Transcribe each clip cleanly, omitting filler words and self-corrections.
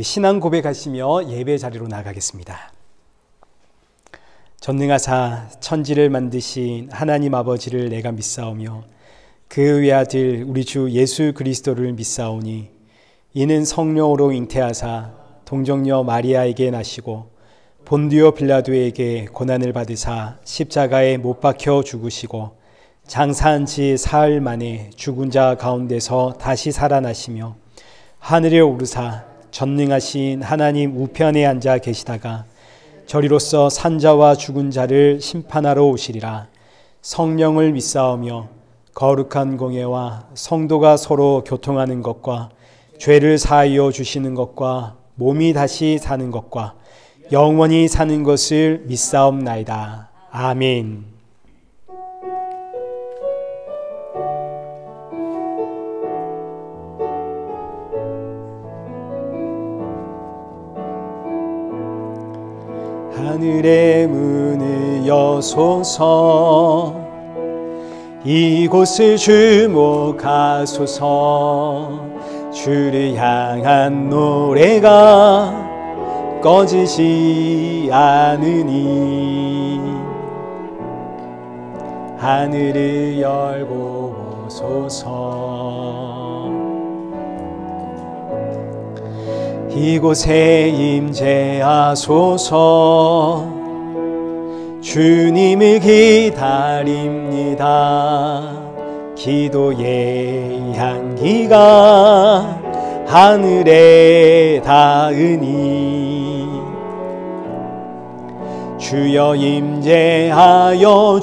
우리 신앙 고백하시며 예배 자리로 나가겠습니다. 전능하사 천지를 만드신 하나님 아버지를 내가 믿사오며 그 외아들 우리 주 예수 그리스도를 믿사오니 이는 성령으로 잉태하사 동정녀 마리아에게 나시고 본디오 빌라도에게 고난을 받으사 십자가에 못 박혀 죽으시고 장사한 지 사흘 만에 죽은 자 가운데서 다시 살아나시며 하늘에 오르사 전능하신 하나님 우편에 앉아 계시다가 저리로서 산자와 죽은 자를 심판하러 오시리라. 성령을 믿사오며 거룩한 공예와 성도가 서로 교통하는 것과 죄를 사하여 주시는 것과 몸이 다시 사는 것과 영원히 사는 것을 믿사옵나이다. 아멘. 하늘의 문을 여소서 이곳을 주목하소서 주를 향한 노래가 꺼지지 않으니 하늘을 열고 오소서 이곳에 임재하소서 주님을 기다립니다. 기도의 향기가 하늘에 닿으니 주여 임재하여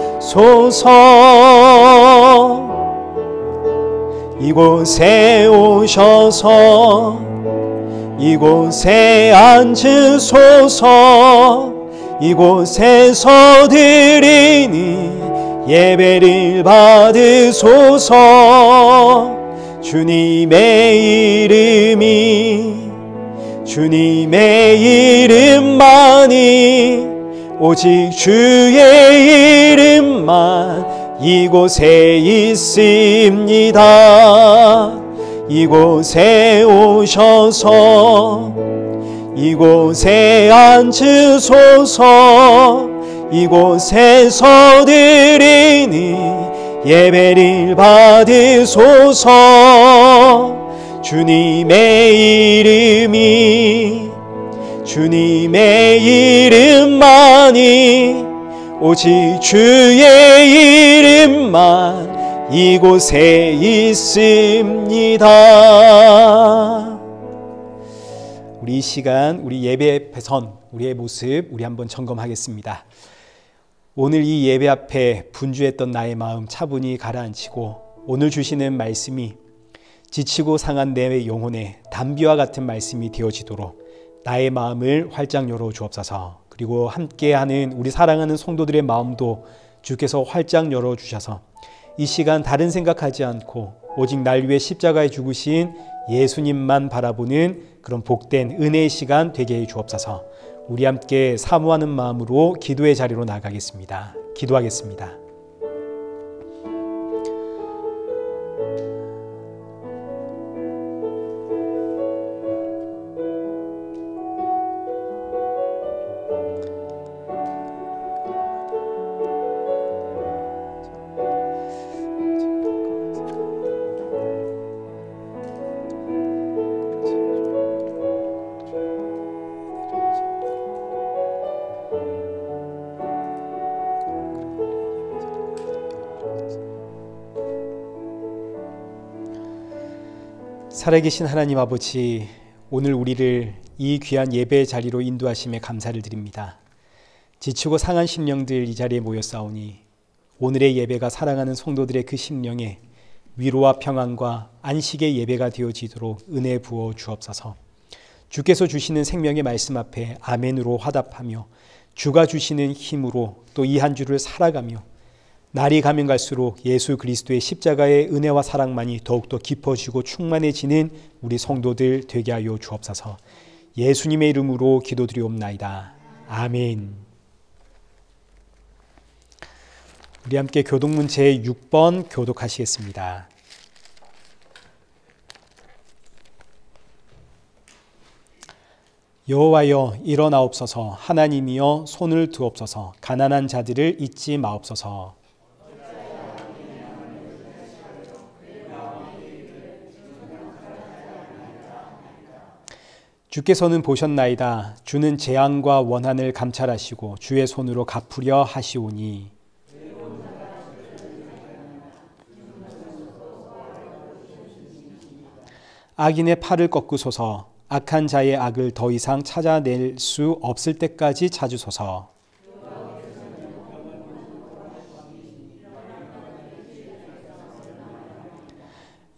주소서 이곳에 오셔서 이곳에 앉으소서 이곳에서 드리는 예배를 받으소서 주님의 이름만이 오직 주의 이름만 이곳에 있습니다. 이곳에 오셔서 이곳에 앉으소서 이곳에서 드리는 예배를 받으소서 주님의 이름만이 오직 주의 이름만 이곳에 있습니다. 우리 이 시간 우리 예배 배선 우리의 모습 우리 한번 점검하겠습니다. 오늘 이 예배 앞에 분주했던 나의 마음 차분히 가라앉히고 오늘 주시는 말씀이 지치고 상한 내 영혼에 담비와 같은 말씀이 되어지도록 나의 마음을 활짝 열어 주옵소서. 그리고 함께하는 우리 사랑하는 성도들의 마음도 주께서 활짝 열어 주셔서 이 시간 다른 생각하지 않고 오직 날 위해 십자가에 죽으신 예수님만 바라보는 그런 복된 은혜의 시간 되게 해 주옵소서. 우리 함께 사모하는 마음으로 기도의 자리로 나가겠습니다. 기도하겠습니다. 살아계신 하나님 아버지, 오늘 우리를 이 귀한 예배 자리로 인도하심에 감사를 드립니다. 지치고 상한 심령들 이 자리에 모였사오니 오늘의 예배가 사랑하는 성도들의 그 심령에 위로와 평안과 안식의 예배가 되어지도록 은혜 부어 주옵소서. 주께서 주시는 생명의 말씀 앞에 아멘으로 화답하며 주가 주시는 힘으로 또 이 한 주를 살아가며 날이 가면 갈수록 예수 그리스도의 십자가의 은혜와 사랑만이 더욱더 깊어지고 충만해지는 우리 성도들 되게 하여 주옵소서. 예수님의 이름으로 기도드리옵나이다. 아멘. 우리 함께 교독문 제6번 교독하시겠습니다. 여호와여 일어나옵소서. 하나님이여 손을 두옵소서. 가난한 자들을 잊지 마옵소서. 주께서는 보셨나이다. 주는 재앙과 원한을 감찰하시고 주의 손으로 갚으려 하시오니. 악인의 팔을 꺾으소서. 악한 자의 악을 더 이상 찾아낼 수 없을 때까지 찾으소서.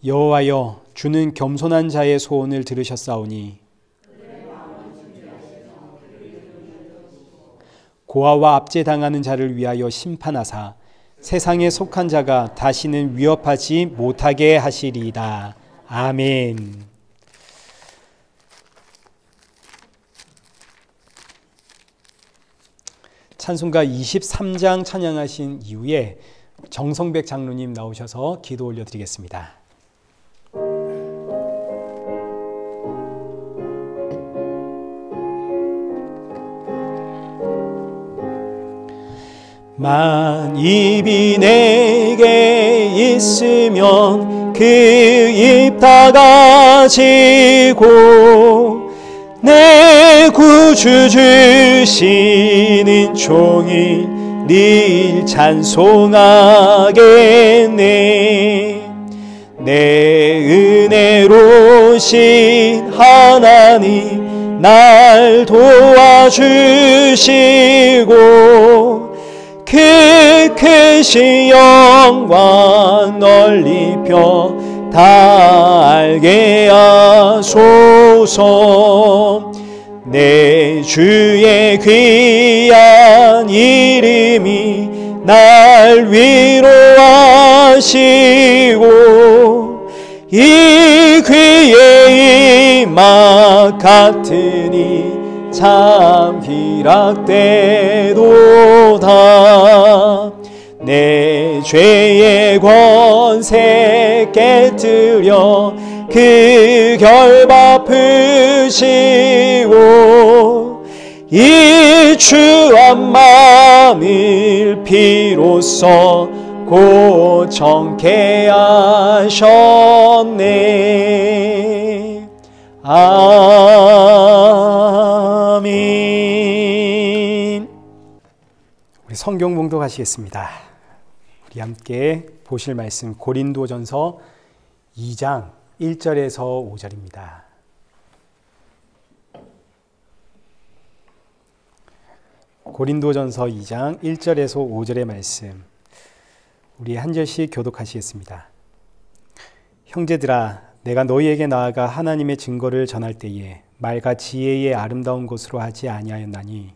여호와여 주는 겸손한 자의 소원을 들으셨사오니 고아와 압제당하는 자를 위하여 심판하사 세상에 속한 자가 다시는 위협하지 못하게 하시리이다. 아멘. 찬송가 23장 찬양하신 이후에 정성백 장로님 나오셔서 기도 올려드리겠습니다. 만입이 내게 있으면 그 입 다 가지고 내 구주 주시는 종일 늘 찬송하겠네. 내 은혜로우신 하나님 날 도와주시고 그 크신 영광 널리 펴 다 알게 하소서. 내 주의 귀한 이름이 날 위로하시고 이 귀에 임막 같으니 참 희락되도다. 내 죄의 권세 깨뜨려 그 결 푸시고 이 주한 마음을 비로소 고청케 하셨네. 아멘. 우리 성경 봉독하시겠습니다. 우리 함께 보실 말씀 고린도전서 2장 1절에서 5절입니다. 고린도전서 2장 1절에서 5절의 말씀 우리 한 절씩 교독하시겠습니다. 형제들아 내가 너희에게 나아가 하나님의 증거를 전할 때에 말과 지혜의 아름다운 것으로 하지 아니하였나니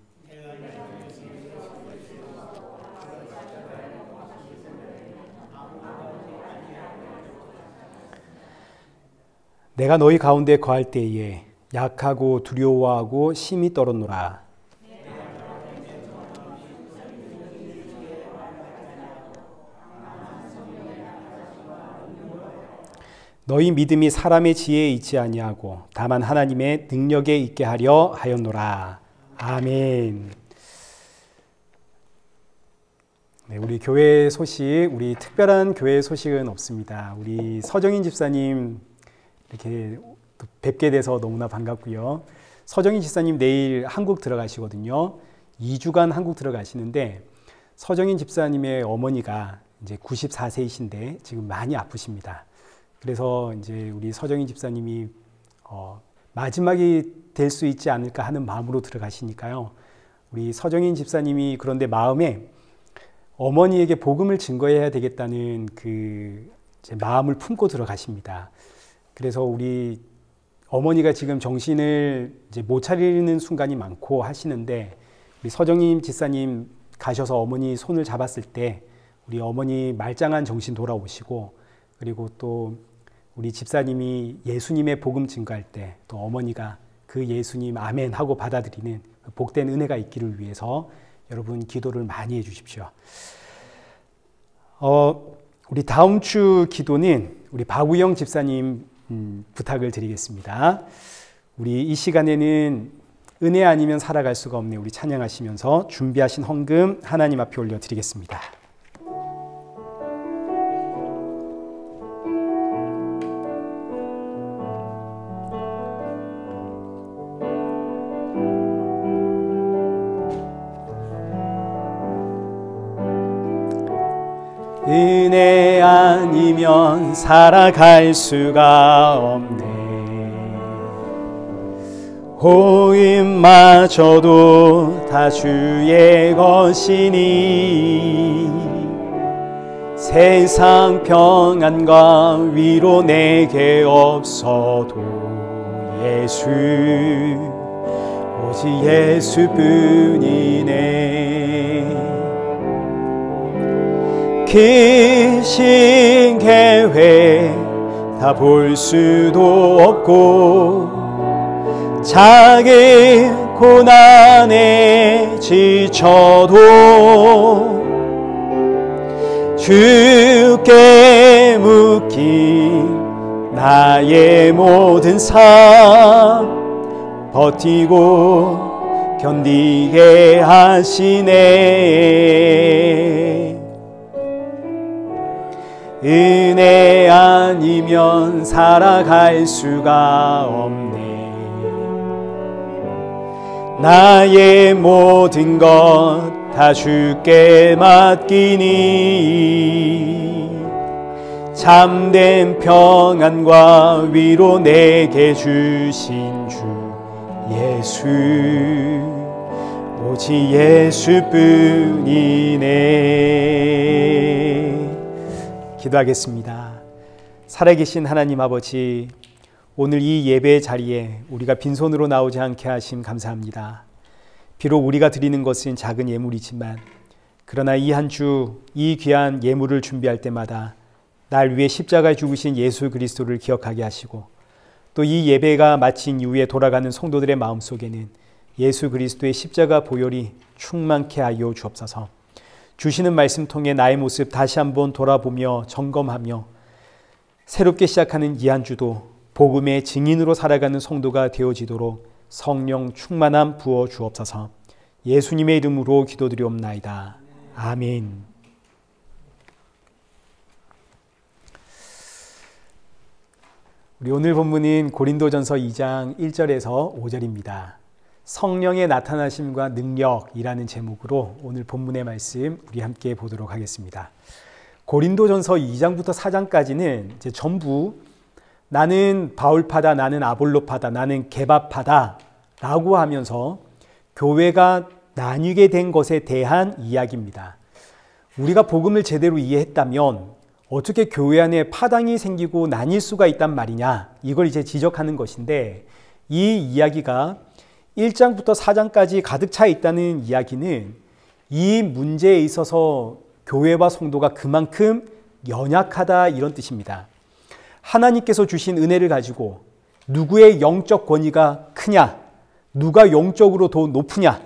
내가 너희 가운데 거할 때에 약하고 두려워하고 심히 떨었노라. 너희 믿음이 사람의 지혜에 있지 아니하고 다만 하나님의 능력에 있게 하려 하였노라. 아멘. 네, 우리 교회 소식, 우리 특별한 교회 소식은 없습니다. 우리 서정인 집사님 이렇게 뵙게 돼서 너무나 반갑고요. 서정인 집사님 내일 한국 들어가시거든요. 2주간 한국 들어가시는데 서정인 집사님의 어머니가 이제 94세이신데 지금 많이 아프십니다. 그래서 이제 우리 서정인 집사님이 마지막이 될 수 있지 않을까 하는 마음으로 들어가시니까요. 우리 서정인 집사님이 그런데 마음에 어머니에게 복음을 증거해야 되겠다는 그 마음을 품고 들어가십니다. 그래서 우리 어머니가 지금 정신을 이제 못 차리는 순간이 많고 하시는데 우리 서정인 집사님 가셔서 어머니 손을 잡았을 때 우리 어머니 말짱한 정신 돌아오시고 그리고 또 우리 집사님이 예수님의 복음 증거할 때 또 어머니가 그 예수님 아멘 하고 받아들이는 복된 은혜가 있기를 위해서 여러분 기도를 많이 해주십시오. 우리 다음 주 기도는 우리 박우영 집사님 부탁을 드리겠습니다. 우리 이 시간에는 은혜 아니면 살아갈 수가 없네. 우리 찬양하시면서 준비하신 헌금 하나님 앞에 올려드리겠습니다. 은혜 아니면 살아갈 수가 없네. 호흡마저도 다 주의 것이니 세상 평안과 위로 내게 없어도 예수 오직 예수뿐이네. 크신 계획 다 볼 수도 없고 작은 고난에 지쳐도 주께 묶인 나의 모든 삶 버티고 견디게 하시네. 은혜 아니면 살아갈 수가 없네. 나의 모든 것 다 주께 맡기니 참된 평안과 위로 내게 주신 주 예수 오직 예수뿐이네. 기도하겠습니다. 살아계신 하나님 아버지, 오늘 이 예배의 자리에 우리가 빈손으로 나오지 않게 하심 감사합니다. 비록 우리가 드리는 것은 작은 예물이지만 그러나 이 한 주 이 귀한 예물을 준비할 때마다 날 위해 십자가에 죽으신 예수 그리스도를 기억하게 하시고 또 이 예배가 마친 이후에 돌아가는 성도들의 마음속에는 예수 그리스도의 십자가 보혈이 충만케 하여 주옵소서. 주시는 말씀 통해 나의 모습 다시 한번 돌아보며 점검하며 새롭게 시작하는 이 한 주도 복음의 증인으로 살아가는 성도가 되어지도록 성령 충만함 부어 주옵소서. 예수님의 이름으로 기도드리옵나이다. 아멘. 우리 오늘 본문은 고린도전서 2장 1절에서 5절입니다. 성령의 나타나심과 능력이라는 제목으로 오늘 본문의 말씀 우리 함께 보도록 하겠습니다. 고린도전서 2장부터 4장까지는 이제 전부 나는 바울파다, 나는 아볼로파다, 나는 게바파다 라고 하면서 교회가 나뉘게 된 것에 대한 이야기입니다. 우리가 복음을 제대로 이해했다면 어떻게 교회 안에 파당이 생기고 나뉠 수가 있단 말이냐, 이걸 이제 지적하는 것인데, 이 이야기가 1장부터 4장까지 가득 차 있다는 이야기는 이 문제에 있어서 교회와 성도가 그만큼 연약하다 이런 뜻입니다. 하나님께서 주신 은혜를 가지고 누구의 영적 권위가 크냐, 누가 영적으로 더 높으냐,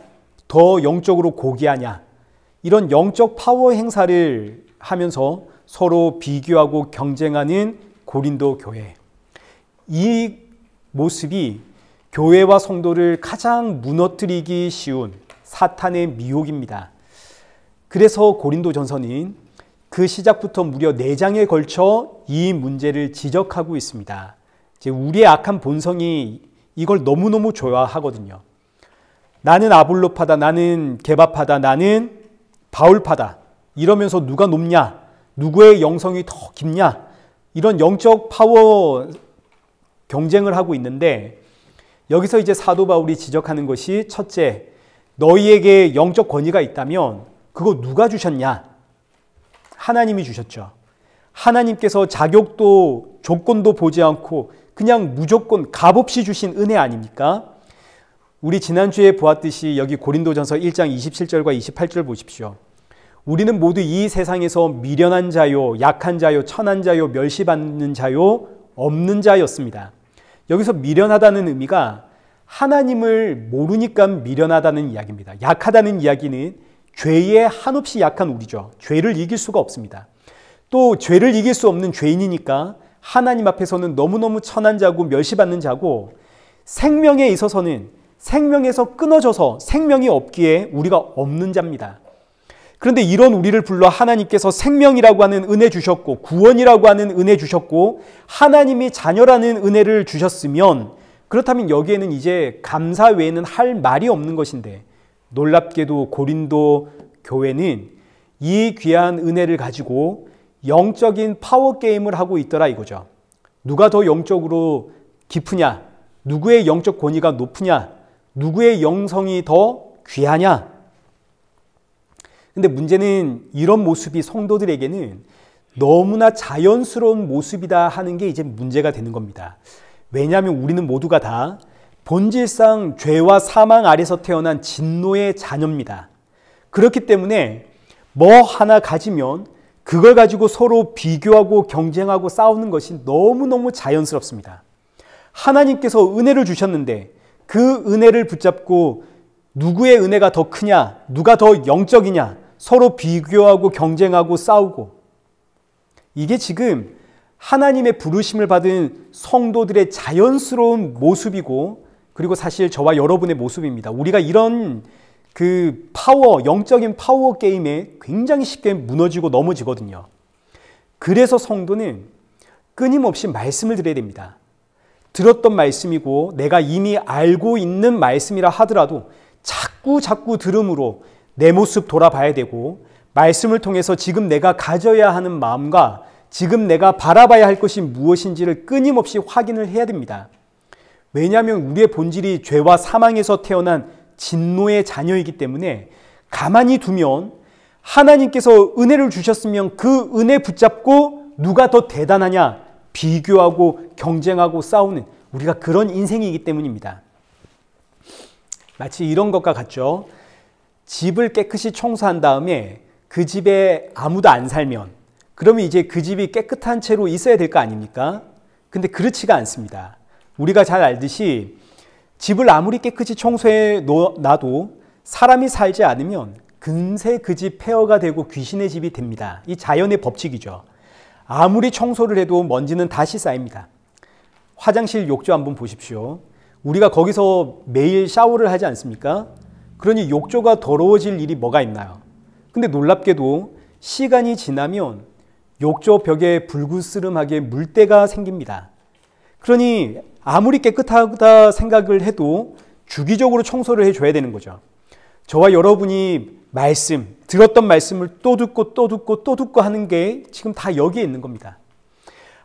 더 영적으로 고귀하냐, 이런 영적 파워 행사를 하면서 서로 비교하고 경쟁하는 고린도 교회. 이 모습이 교회와 성도를 가장 무너뜨리기 쉬운 사탄의 미혹입니다. 그래서 고린도전서는 그 시작부터 무려 4장에 걸쳐 이 문제를 지적하고 있습니다. 이제 우리의 악한 본성이 이걸 너무너무 좋아하거든요. 나는 아볼로파다, 나는 게바파다, 나는 바울파다 이러면서 누가 높냐, 누구의 영성이 더 깊냐, 이런 영적 파워 경쟁을 하고 있는데, 여기서 이제 사도 바울이 지적하는 것이 첫째, 너희에게 영적 권위가 있다면 그거 누가 주셨냐? 하나님이 주셨죠. 하나님께서 자격도 조건도 보지 않고 그냥 무조건 값없이 주신 은혜 아닙니까? 우리 지난주에 보았듯이 여기 고린도전서 1장 27절과 28절 보십시오. 우리는 모두 이 세상에서 미련한 자요, 약한 자요, 천한 자요, 멸시받는 자요, 없는 자였습니다. 여기서 미련하다는 의미가 하나님을 모르니까 미련하다는 이야기입니다. 약하다는 이야기는 죄에 한없이 약한 우리죠. 죄를 이길 수가 없습니다. 또 죄를 이길 수 없는 죄인이니까 하나님 앞에서는 너무너무 천한 자고 멸시받는 자고, 생명에 있어서는 생명에서 끊어져서 생명이 없기에 우리가 없는 자입니다. 그런데 이런 우리를 불러 하나님께서 생명이라고 하는 은혜 주셨고 구원이라고 하는 은혜 주셨고 하나님이 자녀라는 은혜를 주셨으면 그렇다면 여기에는 이제 감사 외에는 할 말이 없는 것인데 놀랍게도 고린도 교회는 이 귀한 은혜를 가지고 영적인 파워게임을 하고 있더라 이거죠. 누가 더 영적으로 깊으냐? 누구의 영적 권위가 높으냐? 누구의 영성이 더 귀하냐? 근데 문제는 이런 모습이 성도들에게는 너무나 자연스러운 모습이다 하는 게 이제 문제가 되는 겁니다. 왜냐하면 우리는 모두가 다 본질상 죄와 사망 아래서 태어난 진노의 자녀입니다. 그렇기 때문에 뭐 하나 가지면 그걸 가지고 서로 비교하고 경쟁하고 싸우는 것이 너무너무 자연스럽습니다. 하나님께서 은혜를 주셨는데 그 은혜를 붙잡고 누구의 은혜가 더 크냐, 누가 더 영적이냐 서로 비교하고 경쟁하고 싸우고 이게 지금 하나님의 부르심을 받은 성도들의 자연스러운 모습이고 그리고 사실 저와 여러분의 모습입니다. 우리가 이런 그 영적인 파워 게임에 굉장히 쉽게 무너지고 넘어지거든요. 그래서 성도는 끊임없이 말씀을 드려야 됩니다. 들었던 말씀이고 내가 이미 알고 있는 말씀이라 하더라도 자꾸 들음으로 내 모습 돌아봐야 되고 말씀을 통해서 지금 내가 가져야 하는 마음과 지금 내가 바라봐야 할 것이 무엇인지를 끊임없이 확인을 해야 됩니다. 왜냐하면 우리의 본질이 죄와 사망에서 태어난 진노의 자녀이기 때문에 가만히 두면 하나님께서 은혜를 주셨으면 그 은혜 붙잡고 누가 더 대단하냐 비교하고 경쟁하고 싸우는 우리가 그런 인생이기 때문입니다. 마치 이런 것과 같죠. 집을 깨끗이 청소한 다음에 그 집에 아무도 안 살면 그러면 이제 그 집이 깨끗한 채로 있어야 될 거 아닙니까? 근데 그렇지가 않습니다. 우리가 잘 알듯이 집을 아무리 깨끗이 청소해 놔도 사람이 살지 않으면 금세 그 집 폐허가 되고 귀신의 집이 됩니다. 이 자연의 법칙이죠. 아무리 청소를 해도 먼지는 다시 쌓입니다. 화장실 욕조 한번 보십시오. 우리가 거기서 매일 샤워를 하지 않습니까? 그러니 욕조가 더러워질 일이 뭐가 있나요? 근데 놀랍게도 시간이 지나면 욕조 벽에 불그스름하게 물때가 생깁니다. 그러니 아무리 깨끗하다 생각을 해도 주기적으로 청소를 해줘야 되는 거죠. 저와 여러분이 들었던 말씀을 또 듣고 하는 게 지금 다 여기에 있는 겁니다.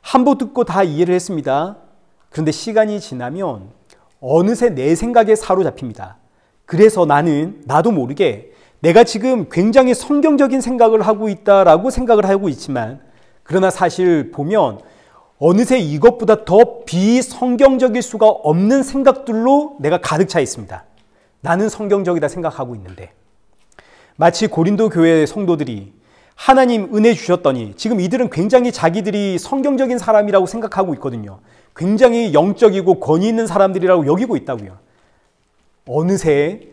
한 번 듣고 다 이해를 했습니다. 그런데 시간이 지나면 어느새 내 생각에 사로잡힙니다. 그래서 나도 모르게 내가 지금 굉장히 성경적인 생각을 하고 있다라고 생각을 하고 있지만 그러나 사실 보면 어느새 이것보다 더 비성경적일 수가 없는 생각들로 내가 가득 차 있습니다. 나는 성경적이다 생각하고 있는데 마치 고린도 교회의 성도들이 하나님 은혜 주셨더니 지금 이들은 굉장히 자기들이 성경적인 사람이라고 생각하고 있거든요. 굉장히 영적이고 권위 있는 사람들이라고 여기고 있다고요. 어느새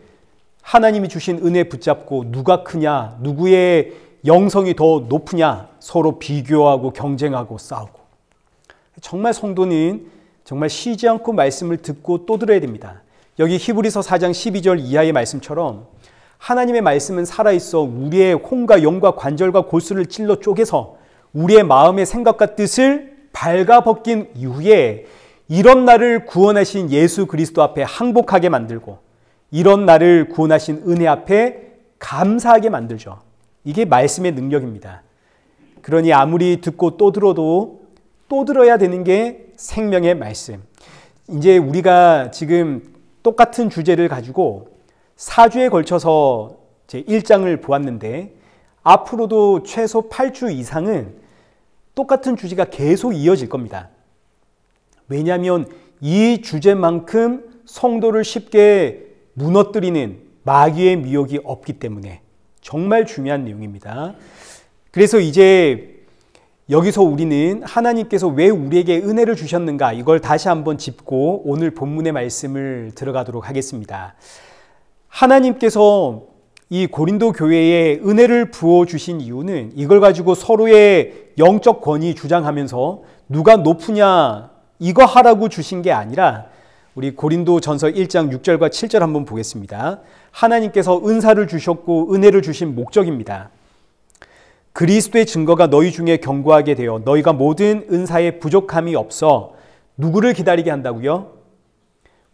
하나님이 주신 은혜 붙잡고 누가 크냐, 누구의 영성이 더 높으냐 서로 비교하고 경쟁하고 싸우고 정말 성도는 정말 쉬지 않고 말씀을 듣고 또 들어야 됩니다. 여기 히브리서 4장 12절 이하의 말씀처럼 하나님의 말씀은 살아있어 우리의 혼과 영과 관절과 골수를 찔러 쪼개서 우리의 마음의 생각과 뜻을 발가벗긴 이후에 이런 나를 구원하신 예수 그리스도 앞에 항복하게 만들고 이런 나를 구원하신 은혜 앞에 감사하게 만들죠. 이게 말씀의 능력입니다. 그러니 아무리 듣고 또 들어도 또 들어야 되는 게 생명의 말씀. 이제 우리가 지금 똑같은 주제를 가지고 4주에 걸쳐서 제 1장을 보았는데 앞으로도 최소 8주 이상은 똑같은 주제가 계속 이어질 겁니다. 왜냐하면 이 주제만큼 성도를 쉽게 무너뜨리는 마귀의 미혹이 없기 때문에 정말 중요한 내용입니다. 그래서 이제 여기서 우리는 하나님께서 왜 우리에게 은혜를 주셨는가 이걸 다시 한번 짚고 오늘 본문의 말씀을 들어가도록 하겠습니다. 하나님께서 이 고린도 교회에 은혜를 부어주신 이유는 이걸 가지고 서로의 영적 권위 주장하면서 누가 높으냐 이거 하라고 주신 게 아니라 우리 고린도전서 1장 6절과 7절 한번 보겠습니다. 하나님께서 은사를 주셨고 은혜를 주신 목적입니다. 그리스도의 증거가 너희 중에 견고하게 되어 너희가 모든 은사에 부족함이 없어 누구를 기다리게 한다고요?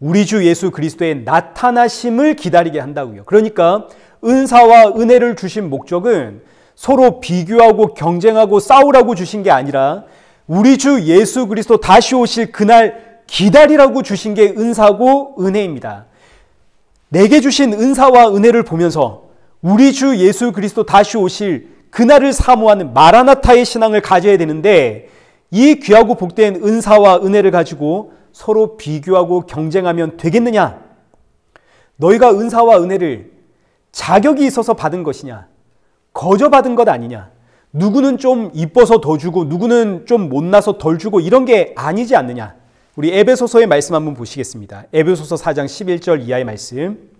우리 주 예수 그리스도의 나타나심을 기다리게 한다고요. 그러니까 은사와 은혜를 주신 목적은 서로 비교하고 경쟁하고 싸우라고 주신 게 아니라 우리 주 예수 그리스도 다시 오실 그날 기다리라고 주신 게 은사고 은혜입니다. 내게 주신 은사와 은혜를 보면서 우리 주 예수 그리스도 다시 오실 그날을 사모하는 마라나타의 신앙을 가져야 되는데, 이 귀하고 복된 은사와 은혜를 가지고 서로 비교하고 경쟁하면 되겠느냐? 너희가 은사와 은혜를 자격이 있어서 받은 것이냐? 거저 받은 것 아니냐? 누구는 좀 이뻐서 더 주고 누구는 좀 못나서 덜 주고 이런 게 아니지 않느냐? 우리 에베소서의 말씀 한번 보시겠습니다. 에베소서 4장 11절 이하의 말씀.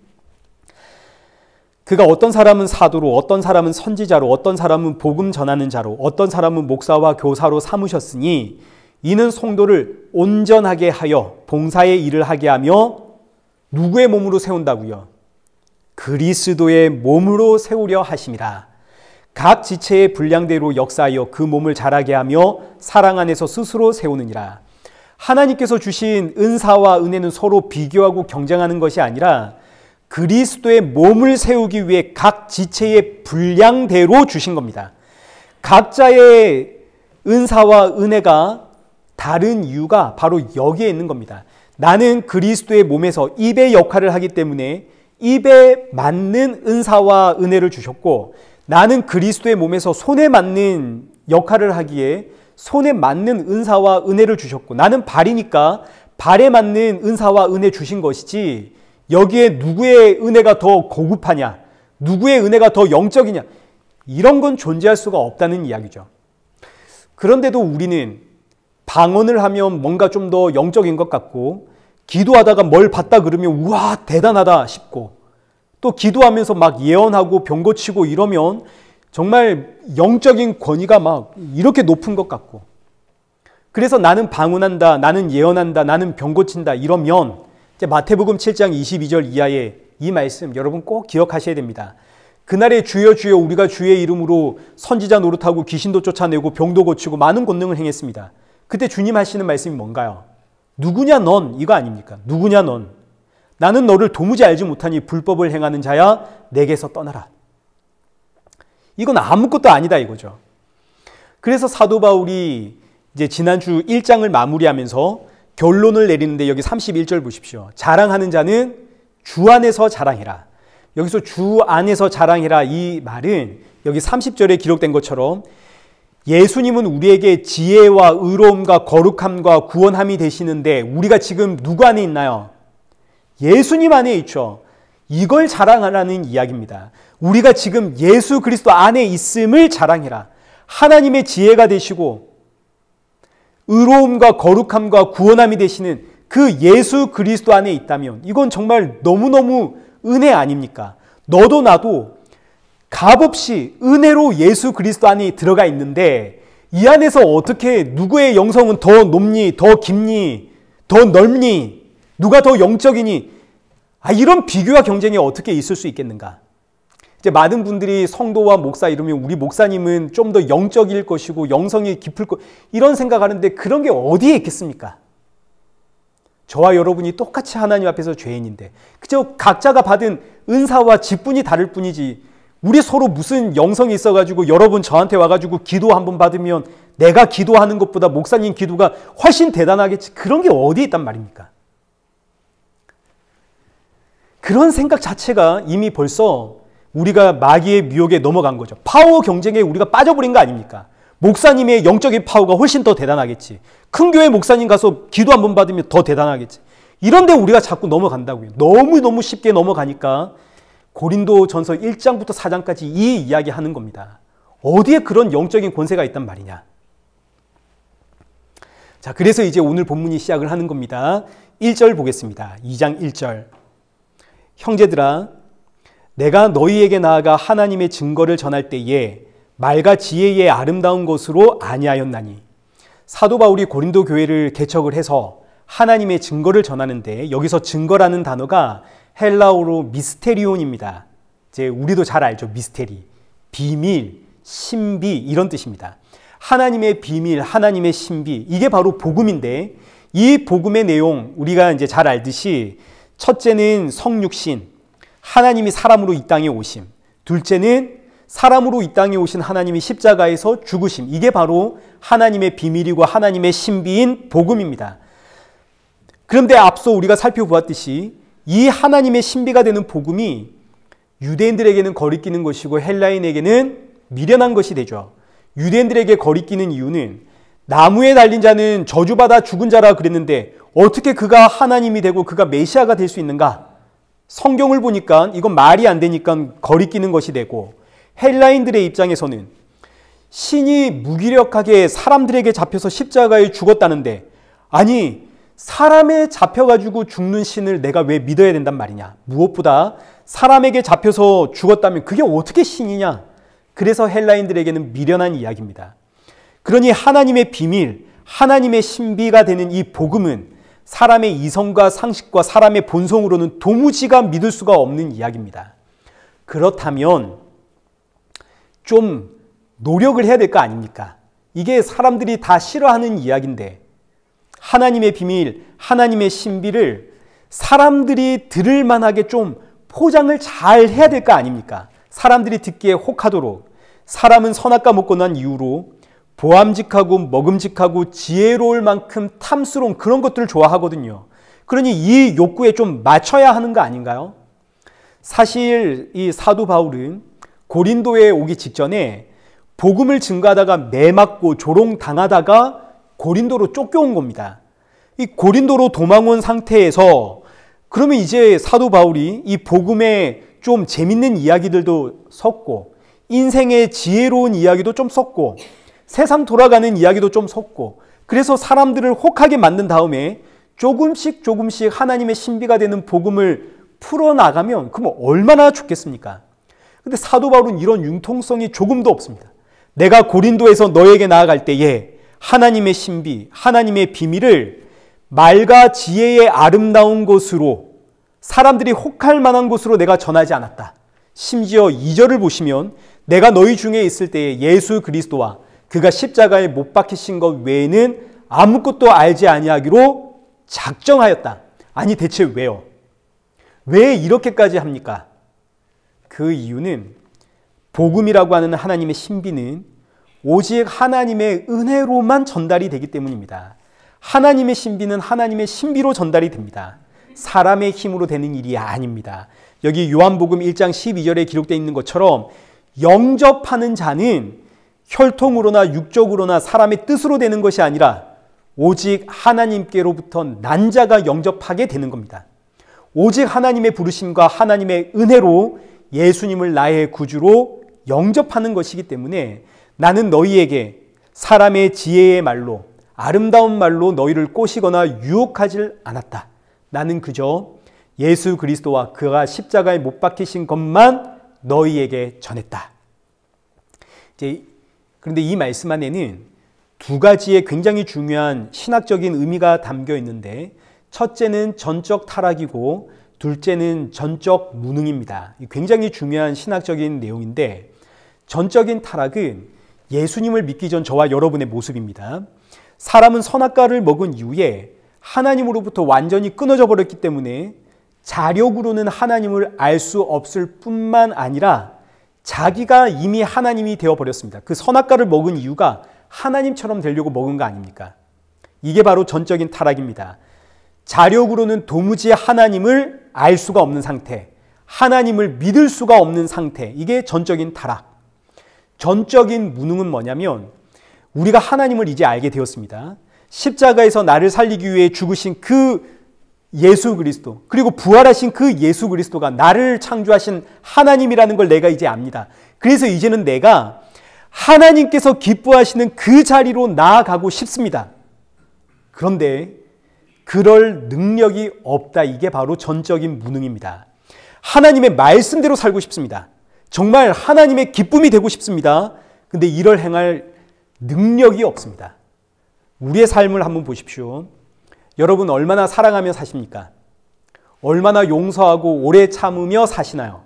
그가 어떤 사람은 사도로, 어떤 사람은 선지자로, 어떤 사람은 복음 전하는 자로, 어떤 사람은 목사와 교사로 삼으셨으니 이는 성도를 온전하게 하여 봉사의 일을 하게 하며 누구의 몸으로 세운다고요? 그리스도의 몸으로 세우려 하심이라. 각 지체의 분량대로 역사하여 그 몸을 자라게 하며 사랑 안에서 스스로 세우느니라. 하나님께서 주신 은사와 은혜는 서로 비교하고 경쟁하는 것이 아니라 그리스도의 몸을 세우기 위해 각 지체의 분량대로 주신 겁니다. 각자의 은사와 은혜가 다른 이유가 바로 여기에 있는 겁니다. 나는 그리스도의 몸에서 입의 역할을 하기 때문에 입에 맞는 은사와 은혜를 주셨고, 나는 그리스도의 몸에서 손에 맞는 역할을 하기에 손에 맞는 은사와 은혜를 주셨고, 나는 발이니까 발에 맞는 은사와 은혜 주신 것이지, 여기에 누구의 은혜가 더 고급하냐, 누구의 은혜가 더 영적이냐, 이런 건 존재할 수가 없다는 이야기죠. 그런데도 우리는 방언을 하면 뭔가 좀 더 영적인 것 같고, 기도하다가 뭘 봤다 그러면 우와 대단하다 싶고, 또 기도하면서 막 예언하고 병 고치고 이러면 정말 영적인 권위가 막 이렇게 높은 것 같고, 그래서 나는 방언한다, 나는 예언한다, 나는 병 고친다 이러면 마태복음 7장 22절 이하의 이 말씀 여러분 꼭 기억하셔야 됩니다. 그날에 주여 주여 우리가 주의 이름으로 선지자 노릇하고 귀신도 쫓아내고 병도 고치고 많은 권능을 행했습니다. 그때 주님 하시는 말씀이 뭔가요? 누구냐 넌, 이거 아닙니까? 누구냐 넌, 나는 너를 도무지 알지 못하니 불법을 행하는 자야 내게서 떠나라. 이건 아무것도 아니다 이거죠. 그래서 사도 바울이 이제 지난주 1장을 마무리하면서 결론을 내리는데 여기 31절 보십시오. 자랑하는 자는 주 안에서 자랑해라. 여기서 주 안에서 자랑해라 이 말은 여기 30절에 기록된 것처럼 예수님은 우리에게 지혜와 의로움과 거룩함과 구원함이 되시는데 우리가 지금 누구 안에 있나요? 예수님 안에 있죠. 이걸 자랑하라는 이야기입니다. 우리가 지금 예수 그리스도 안에 있음을 자랑해라. 하나님의 지혜가 되시고 의로움과 거룩함과 구원함이 되시는 그 예수 그리스도 안에 있다면 이건 정말 너무너무 은혜 아닙니까? 너도 나도 값없이 은혜로 예수 그리스도 안에 들어가 있는데 이 안에서 어떻게 누구의 영성은 더 높니, 더 깊니, 더 넓니, 누가 더 영적이니, 이런 비교와 경쟁이 어떻게 있을 수 있겠는가? 이제 많은 분들이 성도와 목사 이러면 우리 목사님은 좀 더 영적일 것이고 영성이 깊을 것, 이런 생각하는데 그런 게 어디에 있겠습니까? 저와 여러분이 똑같이 하나님 앞에서 죄인인데 그저 각자가 받은 은사와 직분이 다를 뿐이지, 우리 서로 무슨 영성이 있어가지고 여러분 저한테 와가지고 기도 한번 받으면 내가 기도하는 것보다 목사님 기도가 훨씬 대단하겠지, 그런 게 어디에 있단 말입니까? 그런 생각 자체가 이미 벌써 우리가 마귀의 미혹에 넘어간 거죠. 파워 경쟁에 우리가 빠져버린 거 아닙니까? 목사님의 영적인 파워가 훨씬 더 대단하겠지. 큰 교회 목사님 가서 기도 한번 받으면 더 대단하겠지. 이런데 우리가 자꾸 넘어간다고요. 너무너무 쉽게 넘어가니까 고린도전서 1장부터 4장까지 이 이야기 하는 겁니다. 어디에 그런 영적인 권세가 있단 말이냐. 자, 그래서 이제 오늘 본문이 시작을 하는 겁니다. 1절 보겠습니다. 2장 1절. 형제들아, 내가 너희에게 나아가 하나님의 증거를 전할 때에 말과 지혜의 아름다운 것으로 아니하였나니. 사도 바울이 고린도 교회를 개척을 해서 하나님의 증거를 전하는데 여기서 증거라는 단어가 헬라어로 미스테리온입니다. 이제 우리도 잘 알죠. 미스테리, 비밀, 신비 이런 뜻입니다. 하나님의 비밀, 하나님의 신비 이게 바로 복음인데 이 복음의 내용 우리가 이제 잘 알듯이 첫째는 성육신, 하나님이 사람으로 이 땅에 오심. 둘째는 사람으로 이 땅에 오신 하나님이 십자가에서 죽으심. 이게 바로 하나님의 비밀이고 하나님의 신비인 복음입니다. 그런데 앞서 우리가 살펴보았듯이 이 하나님의 신비가 되는 복음이 유대인들에게는 거리끼는 것이고 헬라인에게는 미련한 것이 되죠. 유대인들에게 거리끼는 이유는 나무에 달린 자는 저주받아 죽은 자라 그랬는데 어떻게 그가 하나님이 되고 그가 메시아가 될 수 있는가? 성경을 보니까 이건 말이 안 되니까 거리끼는 것이 되고 헬라인들의 입장에서는 신이 무기력하게 사람들에게 잡혀서 십자가에 죽었다는데 아니 사람에 잡혀가지고 죽는 신을 내가 왜 믿어야 된단 말이냐. 무엇보다 사람에게 잡혀서 죽었다면 그게 어떻게 신이냐. 그래서 헬라인들에게는 미련한 이야기입니다. 그러니 하나님의 비밀, 하나님의 신비가 되는 이 복음은 사람의 이성과 상식과 사람의 본성으로는 도무지가 믿을 수가 없는 이야기입니다. 그렇다면 좀 노력을 해야 될 거 아닙니까? 이게 사람들이 다 싫어하는 이야기인데 하나님의 비밀, 하나님의 신비를 사람들이 들을 만하게 좀 포장을 잘 해야 될 거 아닙니까? 사람들이 듣기에 혹하도록 사람은 선악과 먹고 난 이후로 보암직하고 먹음직하고 지혜로울 만큼 탐스러운 그런 것들을 좋아하거든요. 그러니 이 욕구에 좀 맞춰야 하는 거 아닌가요? 사실 이 사도 바울은 고린도에 오기 직전에 복음을 증거하다가 매맞고 조롱당하다가 고린도로 쫓겨온 겁니다. 이 고린도로 도망온 상태에서 그러면 이제 사도 바울이 이 복음에 좀 재밌는 이야기들도 섞고 인생의 지혜로운 이야기도 좀 섞고 세상 돌아가는 이야기도 좀 섞고 그래서 사람들을 혹하게 만든 다음에 조금씩 하나님의 신비가 되는 복음을 풀어나가면 그럼 얼마나 좋겠습니까? 근데 사도 바울은 이런 융통성이 조금도 없습니다. 내가 고린도에서 너에게 나아갈 때에 하나님의 신비, 하나님의 비밀을 말과 지혜의 아름다운 것으로 사람들이 혹할 만한 것으로 내가 전하지 않았다. 심지어 2절을 보시면 내가 너희 중에 있을 때에 예수 그리스도와 그가 십자가에 못 박히신 것 외에는 아무것도 알지 아니하기로 작정하였다. 아니 대체 왜요? 왜 이렇게까지 합니까? 그 이유는 복음이라고 하는 하나님의 신비는 오직 하나님의 은혜로만 전달이 되기 때문입니다. 하나님의 신비는 하나님의 신비로 전달이 됩니다. 사람의 힘으로 되는 일이 아닙니다. 여기 요한복음 1장 12절에 기록되어 있는 것처럼 영접하는 자는 혈통으로나 육적으로나 사람의 뜻으로 되는 것이 아니라 오직 하나님께로부터 난 자가 영접하게 되는 겁니다. 오직 하나님의 부르심과 하나님의 은혜로 예수님을 나의 구주로 영접하는 것이기 때문에 나는 너희에게 사람의 지혜의 말로 아름다운 말로 너희를 꼬시거나 유혹하지 않았다. 나는 그저 예수 그리스도와 그가 십자가에 못 박히신 것만 너희에게 전했다. 그런데 이 말씀 안에는 두 가지의 굉장히 중요한 신학적인 의미가 담겨 있는데 첫째는 전적 타락이고 둘째는 전적 무능입니다. 굉장히 중요한 신학적인 내용인데 전적인 타락은 예수님을 믿기 전 저와 여러분의 모습입니다. 사람은 선악과를 먹은 이후에 하나님으로부터 완전히 끊어져 버렸기 때문에 자력으로는 하나님을 알 수 없을 뿐만 아니라 자기가 이미 하나님이 되어버렸습니다. 그 선악과를 먹은 이유가 하나님처럼 되려고 먹은 거 아닙니까? 이게 바로 전적인 타락입니다. 자력으로는 도무지 하나님을 알 수가 없는 상태, 하나님을 믿을 수가 없는 상태, 이게 전적인 타락. 전적인 무능은 뭐냐면 우리가 하나님을 이제 알게 되었습니다. 십자가에서 나를 살리기 위해 죽으신 그 예수 그리스도, 그리고 부활하신 그 예수 그리스도가 나를 창조하신 하나님이라는 걸 내가 이제 압니다. 그래서 이제는 내가 하나님께서 기뻐하시는 그 자리로 나아가고 싶습니다. 그런데 그럴 능력이 없다. 이게 바로 전적인 무능입니다. 하나님의 말씀대로 살고 싶습니다. 정말 하나님의 기쁨이 되고 싶습니다. 근데 이를 행할 능력이 없습니다. 우리의 삶을 한번 보십시오. 여러분 얼마나 사랑하며 사십니까? 얼마나 용서하고 오래 참으며 사시나요?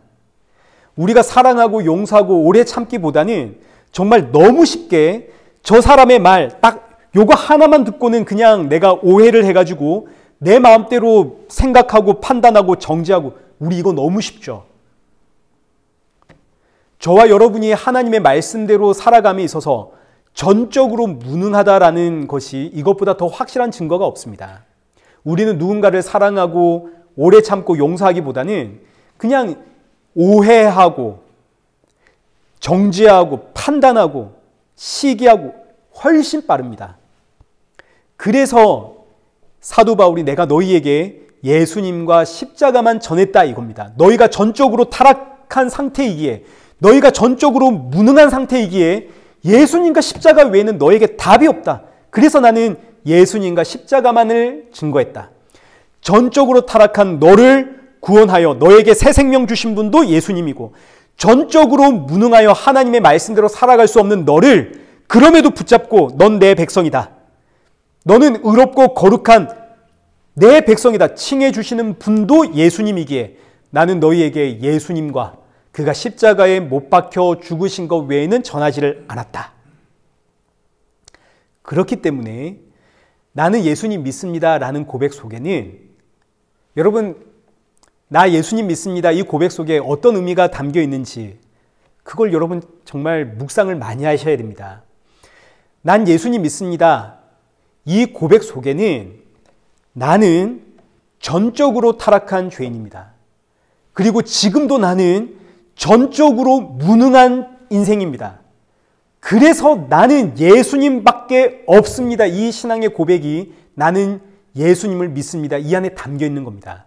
우리가 사랑하고 용서하고 오래 참기보다는 정말 너무 쉽게 저 사람의 말 딱 요거 하나만 듣고는 그냥 내가 오해를 해가지고 내 마음대로 생각하고 판단하고 정지하고, 우리 이거 너무 쉽죠. 저와 여러분이 하나님의 말씀대로 살아감에 있어서 전적으로 무능하다라는 것이 이것보다 더 확실한 증거가 없습니다. 우리는 누군가를 사랑하고 오래 참고 용서하기보다는 그냥 오해하고 정지하고 판단하고 시기하고 훨씬 빠릅니다. 그래서 사도 바울이 내가 너희에게 예수님과 십자가만 전했다 이겁니다. 너희가 전적으로 타락한 상태이기에, 너희가 전적으로 무능한 상태이기에 예수님과 십자가 외에는 너에게 답이 없다. 그래서 나는 예수님과 십자가만을 증거했다. 전적으로 타락한 너를 구원하여 너에게 새 생명 주신 분도 예수님이고, 전적으로 무능하여 하나님의 말씀대로 살아갈 수 없는 너를 그럼에도 붙잡고 넌 내 백성이다, 너는 의롭고 거룩한 내 백성이다 칭해 주시는 분도 예수님이기에 나는 너희에게 예수님과 그가 십자가에 못 박혀 죽으신 것 외에는 전하지를 않았다. 그렇기 때문에 나는 예수님 믿습니다 라는 고백 속에는, 여러분 나 예수님 믿습니다 이 고백 속에 어떤 의미가 담겨 있는지 그걸 여러분 정말 묵상을 많이 하셔야 됩니다. 난 예수님 믿습니다 이 고백 속에는 나는 전적으로 타락한 죄인입니다. 그리고 지금도 나는 전적으로 무능한 인생입니다. 그래서 나는 예수님밖에 없습니다. 이 신앙의 고백이 나는 예수님을 믿습니다 이 안에 담겨 있는 겁니다.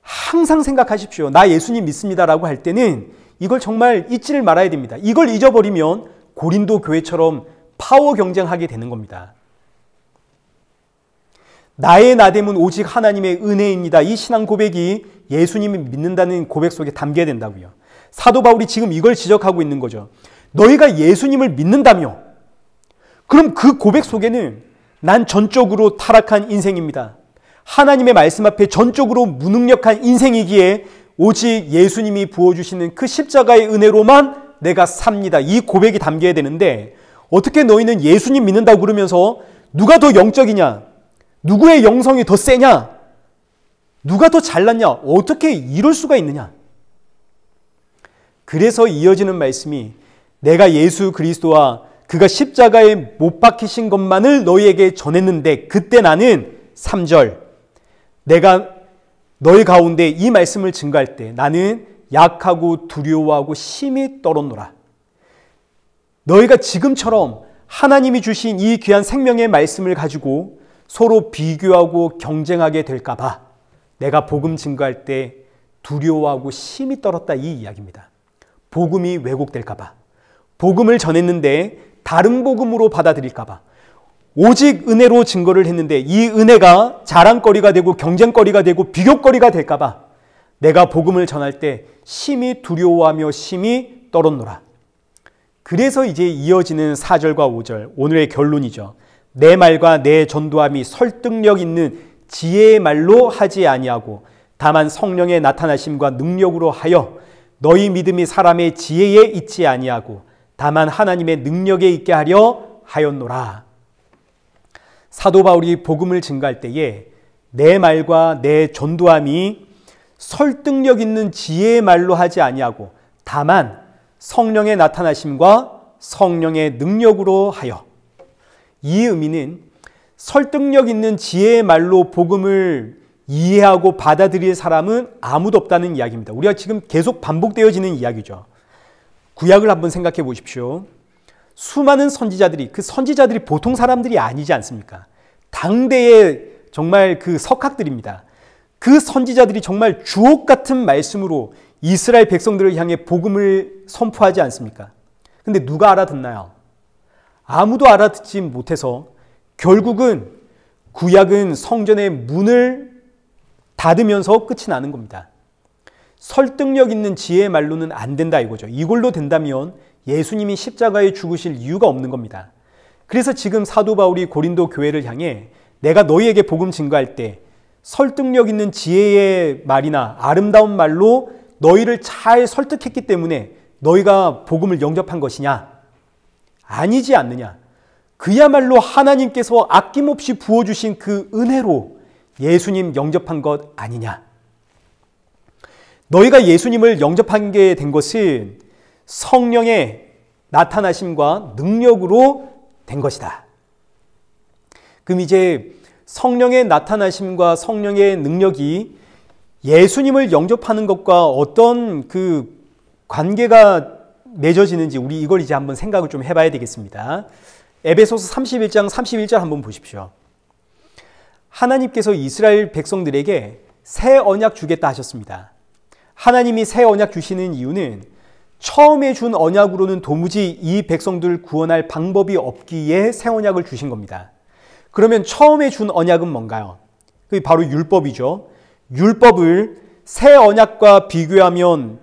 항상 생각하십시오. 나 예수님 믿습니다라고 할 때는 이걸 정말 잊지를 말아야 됩니다. 이걸 잊어버리면 고린도 교회처럼 파워 경쟁하게 되는 겁니다. 나의 나됨은 오직 하나님의 은혜입니다. 이 신앙 고백이 예수님을 믿는다는 고백 속에 담겨야 된다고요. 사도 바울이 지금 이걸 지적하고 있는 거죠. 너희가 예수님을 믿는다며, 그럼 그 고백 속에는 난 전적으로 타락한 인생입니다. 하나님의 말씀 앞에 전적으로 무능력한 인생이기에 오직 예수님이 부어주시는 그 십자가의 은혜로만 내가 삽니다. 이 고백이 담겨야 되는데, 어떻게 너희는 예수님 믿는다고 그러면서 누가 더 영적이냐, 누구의 영성이 더 세냐, 누가 더 잘났냐, 어떻게 이럴 수가 있느냐. 그래서 이어지는 말씀이 내가 예수 그리스도와 그가 십자가에 못 박히신 것만을 너희에게 전했는데, 그때 나는 3절 내가 너희 가운데 이 말씀을 증거할 때 나는 약하고 두려워하고 심히 떨었노라. 너희가 지금처럼 하나님이 주신 이 귀한 생명의 말씀을 가지고 서로 비교하고 경쟁하게 될까 봐 내가 복음 증거할 때 두려워하고 심히 떨었다, 이 이야기입니다. 복음이 왜곡될까 봐, 복음을 전했는데 다른 복음으로 받아들일까 봐, 오직 은혜로 증거를 했는데 이 은혜가 자랑거리가 되고 경쟁거리가 되고 비교거리가 될까 봐 내가 복음을 전할 때 심히 두려워하며 심히 떨었노라. 그래서 이제 이어지는 4절과 5절, 오늘의 결론이죠. 내 말과 내 전도함이 설득력 있는 지혜의 말로 하지 아니하고 다만 성령의 나타나심과 능력으로 하여 너희 믿음이 사람의 지혜에 있지 아니하고 다만 하나님의 능력에 있게 하려 하였노라. 사도 바울이 복음을 증거할 때에 내 말과 내 전도함이 설득력 있는 지혜의 말로 하지 아니하고 다만 성령의 나타나심과 성령의 능력으로 하여, 이 의미는 설득력 있는 지혜의 말로 복음을 이해하고 받아들일 사람은 아무도 없다는 이야기입니다. 우리가 지금 계속 반복되어지는 이야기죠. 구약을 한번 생각해 보십시오. 수많은 선지자들이, 그 선지자들이 보통 사람들이 아니지 않습니까? 당대의 정말 그 석학들입니다. 그 선지자들이 정말 주옥 같은 말씀으로 이스라엘 백성들을 향해 복음을 선포하지 않습니까? 근데 누가 알아듣나요? 아무도 알아듣지 못해서 결국은 구약은 성전의 문을 닫으면서 끝이 나는 겁니다. 설득력 있는 지혜의 말로는 안 된다 이거죠. 이걸로 된다면 예수님이 십자가에 죽으실 이유가 없는 겁니다. 그래서 지금 사도 바울이 고린도 교회를 향해 내가 너희에게 복음 증거할 때 설득력 있는 지혜의 말이나 아름다운 말로 너희를 잘 설득했기 때문에 너희가 복음을 영접한 것이냐? 아니지 않느냐? 그야말로 하나님께서 아낌없이 부어주신 그 은혜로 예수님 영접한 것 아니냐? 너희가 예수님을 영접하게 된 것은 성령의 나타나심과 능력으로 된 것이다. 그럼 이제 성령의 나타나심과 성령의 능력이 예수님을 영접하는 것과 어떤 그 관계가 맺어지는지 우리 이걸 이제 한번 생각을 좀 해봐야 되겠습니다. 에베소서 31장 31절 한번 보십시오. 하나님께서 이스라엘 백성들에게 새 언약 주겠다 하셨습니다. 하나님이 새 언약 주시는 이유는 처음에 준 언약으로는 도무지 이 백성들을 구원할 방법이 없기에 새 언약을 주신 겁니다. 그러면 처음에 준 언약은 뭔가요? 그게 바로 율법이죠. 율법을 새 언약과 비교하면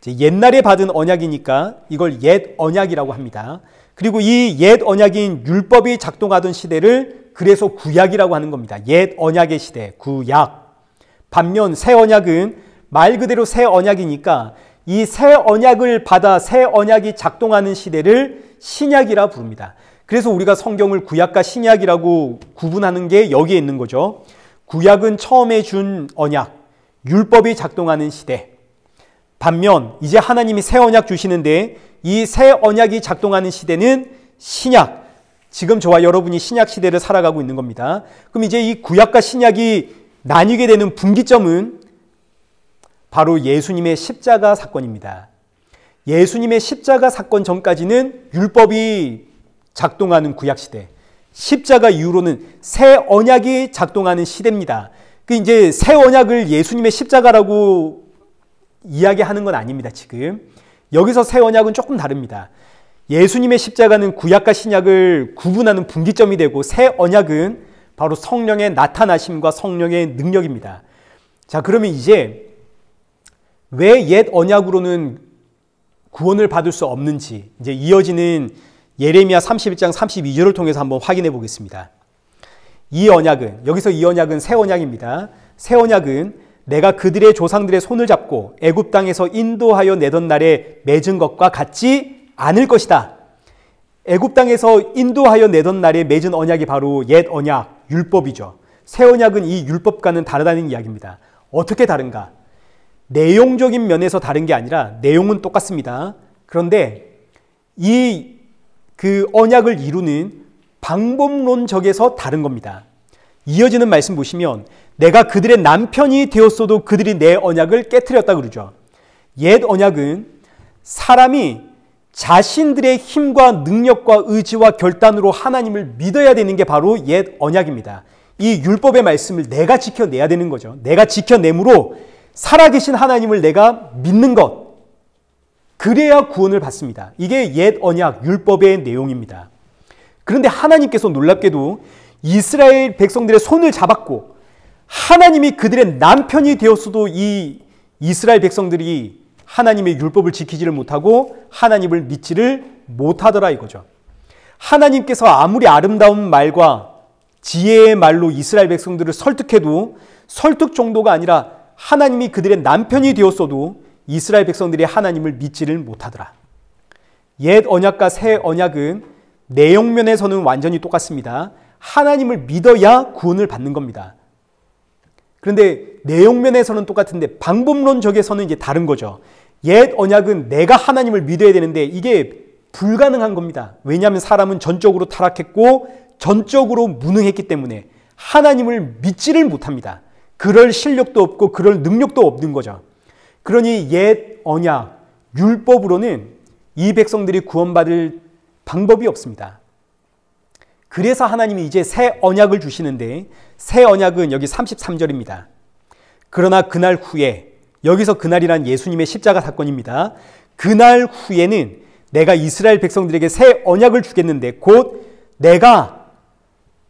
옛날에 받은 언약이니까 이걸 옛 언약이라고 합니다. 그리고 이 옛 언약인 율법이 작동하던 시대를 그래서 구약이라고 하는 겁니다. 옛 언약의 시대, 구약. 반면 새 언약은 말 그대로 새 언약이니까 이 새 언약을 받아 새 언약이 작동하는 시대를 신약이라 부릅니다. 그래서 우리가 성경을 구약과 신약이라고 구분하는 게 여기에 있는 거죠. 구약은 처음에 준 언약, 율법이 작동하는 시대. 반면 이제 하나님이 새 언약 주시는데 이 새 언약이 작동하는 시대는 신약. 지금 저와 여러분이 신약 시대를 살아가고 있는 겁니다. 그럼 이제 이 구약과 신약이 나뉘게 되는 분기점은 바로 예수님의 십자가 사건입니다. 예수님의 십자가 사건 전까지는 율법이 작동하는 구약시대, 십자가 이후로는 새 언약이 작동하는 시대입니다. 그 이제 새 언약을 예수님의 십자가라고 이야기하는 건 아닙니다. 지금 여기서 새 언약은 조금 다릅니다. 예수님의 십자가는 구약과 신약을 구분하는 분기점이 되고 새 언약은 바로 성령의 나타나심과 성령의 능력입니다. 자, 그러면 이제 왜 옛 언약으로는 구원을 받을 수 없는지 이제 이어지는 예레미야 31장 32절을 통해서 한번 확인해 보겠습니다. 이 언약은, 여기서 이 언약은 새 언약입니다. 새 언약은 내가 그들의 조상들의 손을 잡고 애굽 땅에서 인도하여 내던 날에 맺은 것과 같지 않을 것이다. 애굽 땅에서 인도하여 내던 날에 맺은 언약이 바로 옛 언약, 율법이죠. 새 언약은 이 율법과는 다르다는 이야기입니다. 어떻게 다른가? 내용적인 면에서 다른 게 아니라 내용은 똑같습니다. 그런데 그 언약을 이루는 방법론적에서 다른 겁니다. 이어지는 말씀 보시면 내가 그들의 남편이 되었어도 그들이 내 언약을 깨트렸다 그러죠. 옛 언약은 사람이 자신들의 힘과 능력과 의지와 결단으로 하나님을 믿어야 되는 게 바로 옛 언약입니다. 이 율법의 말씀을 내가 지켜내야 되는 거죠. 내가 지켜내므로 살아계신 하나님을 내가 믿는 것, 그래야 구원을 받습니다. 이게 옛 언약, 율법의 내용입니다. 그런데 하나님께서 놀랍게도 이스라엘 백성들의 손을 잡았고 하나님이 그들의 남편이 되었어도 이 이스라엘 백성들이 하나님의 율법을 지키지를 못하고 하나님을 믿지를 못하더라 이거죠. 하나님께서 아무리 아름다운 말과 지혜의 말로 이스라엘 백성들을 설득해도 설득 정도가 아니라 하나님이 그들의 남편이 되었어도 이스라엘 백성들이 하나님을 믿지를 못하더라. 옛 언약과 새 언약은 내용면에서는 완전히 똑같습니다. 하나님을 믿어야 구원을 받는 겁니다. 그런데 내용면에서는 똑같은데 방법론적에서는 이제 다른 거죠. 옛 언약은 내가 하나님을 믿어야 되는데 이게 불가능한 겁니다. 왜냐하면 사람은 전적으로 타락했고 전적으로 무능했기 때문에 하나님을 믿지를 못합니다. 그럴 실력도 없고 그럴 능력도 없는 거죠. 그러니 옛 언약, 율법으로는 이 백성들이 구원받을 방법이 없습니다. 그래서 하나님이 이제 새 언약을 주시는데 새 언약은 여기 33절입니다. 그러나 그날 후에, 여기서 그날이란 예수님의 십자가 사건입니다. 그날 후에는 내가 이스라엘 백성들에게 새 언약을 주겠는데 곧 내가